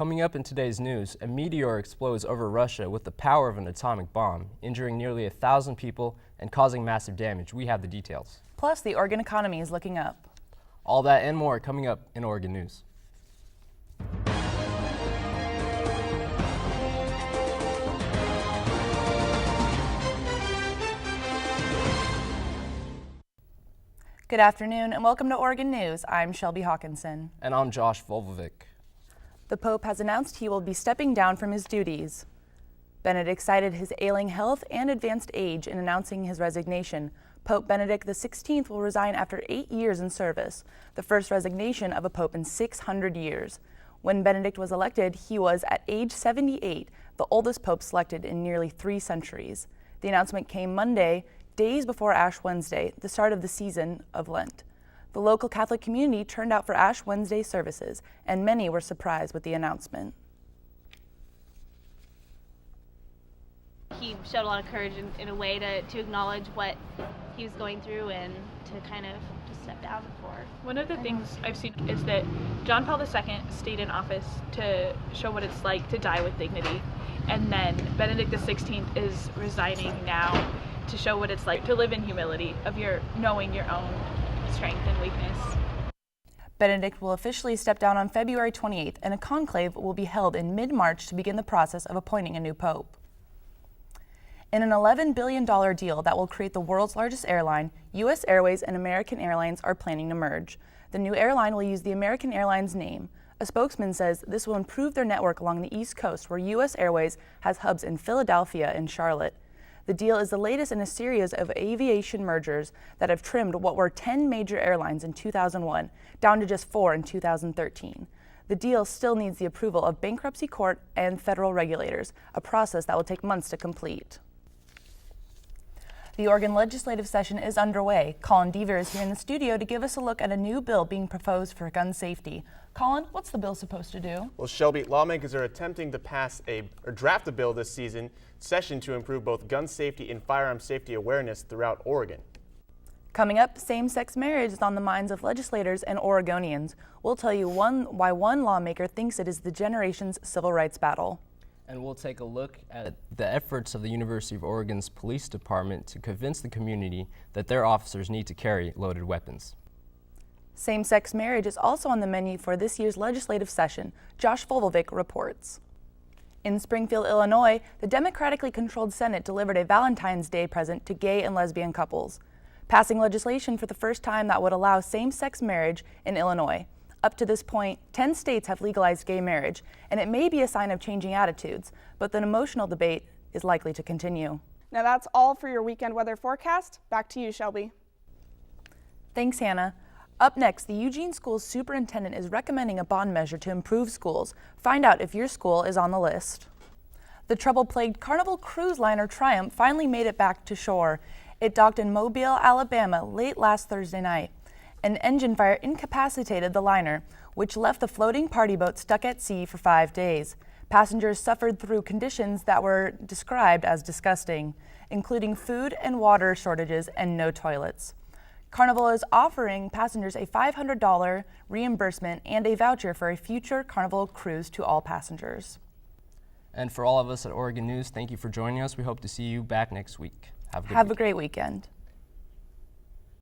Coming up in today's news, a meteor explodes over Russia with the power of an atomic bomb, injuring nearly 1,000 people and causing massive damage. We have the details. Plus, the Oregon economy is looking up. All that and more coming up in Oregon News. Good afternoon and welcome to Oregon News. I'm Shelby Hawkinson. And I'm Josh Volvovic. The Pope has announced he will be stepping down from his duties. Benedict cited his ailing health and advanced age in announcing his resignation. Pope Benedict XVI will resign after 8 years in service, the first resignation of a pope in 600 years. When Benedict was elected, he was at age 78, the oldest pope selected in nearly 3 centuries. The announcement came Monday, days before Ash Wednesday, the start of the season of Lent. The local Catholic community turned out for Ash Wednesday services, and many were surprised with the announcement. He showed a lot of courage in a way to acknowledge what he was going through and to kind of just step down for. One of the things I've seen is that John Paul II stayed in office to show what it's like to die with dignity, and then Benedict XVI is resigning now to show what it's like to live in humility of knowing your own strength and weakness. Benedict will officially step down on February 28th, and a conclave will be held in mid-March to begin the process of appointing a new pope. In an $11 billion deal that will create the world's largest airline, U.S. Airways and American Airlines are planning to merge. The new airline will use the American Airlines name. A spokesman says this will improve their network along the East Coast, where U.S. Airways has hubs in Philadelphia and Charlotte. The deal is the latest in a series of aviation mergers that have trimmed what were 10 major airlines in 2001 down to just 4 in 2013. The deal still needs the approval of bankruptcy court and federal regulators, a process that will take months to complete. The Oregon legislative session is underway. Colin Deaver is here in the studio to give us a look at a new bill being proposed for gun safety. Colin, what's the bill supposed to do? Well, Shelby, lawmakers are attempting to draft a bill this session to improve both gun safety and firearm safety awareness throughout Oregon. Coming up, same-sex marriage is on the minds of legislators and Oregonians. We'll tell you why one lawmaker thinks it is the generation's civil rights battle. And we'll take a look at the efforts of the University of Oregon's police department to convince the community that their officers need to carry loaded weapons. Same-sex marriage is also on the menu for this year's legislative session. Josh Volvovic reports. In Springfield, Illinois, the democratically controlled Senate delivered a Valentine's Day present to gay and lesbian couples, passing legislation for the first time that would allow same-sex marriage in Illinois. Up to this point, 10 states have legalized gay marriage, and it may be a sign of changing attitudes, but the emotional debate is likely to continue. Now that's all for your weekend weather forecast. Back to you, Shelby. Thanks, Hannah. Up next, the Eugene School's superintendent is recommending a bond measure to improve schools. Find out if your school is on the list. The trouble-plagued Carnival cruise liner Triumph finally made it back to shore. It docked in Mobile, Alabama late last Thursday night. An engine fire incapacitated the liner, which left the floating party boat stuck at sea for 5 days. Passengers suffered through conditions that were described as disgusting, including food and water shortages and no toilets. Carnival is offering passengers a $500 reimbursement and a voucher for a future Carnival cruise to all passengers. And for all of us at Oregon News, thank you for joining us. We hope to see you back next week. Have a great weekend.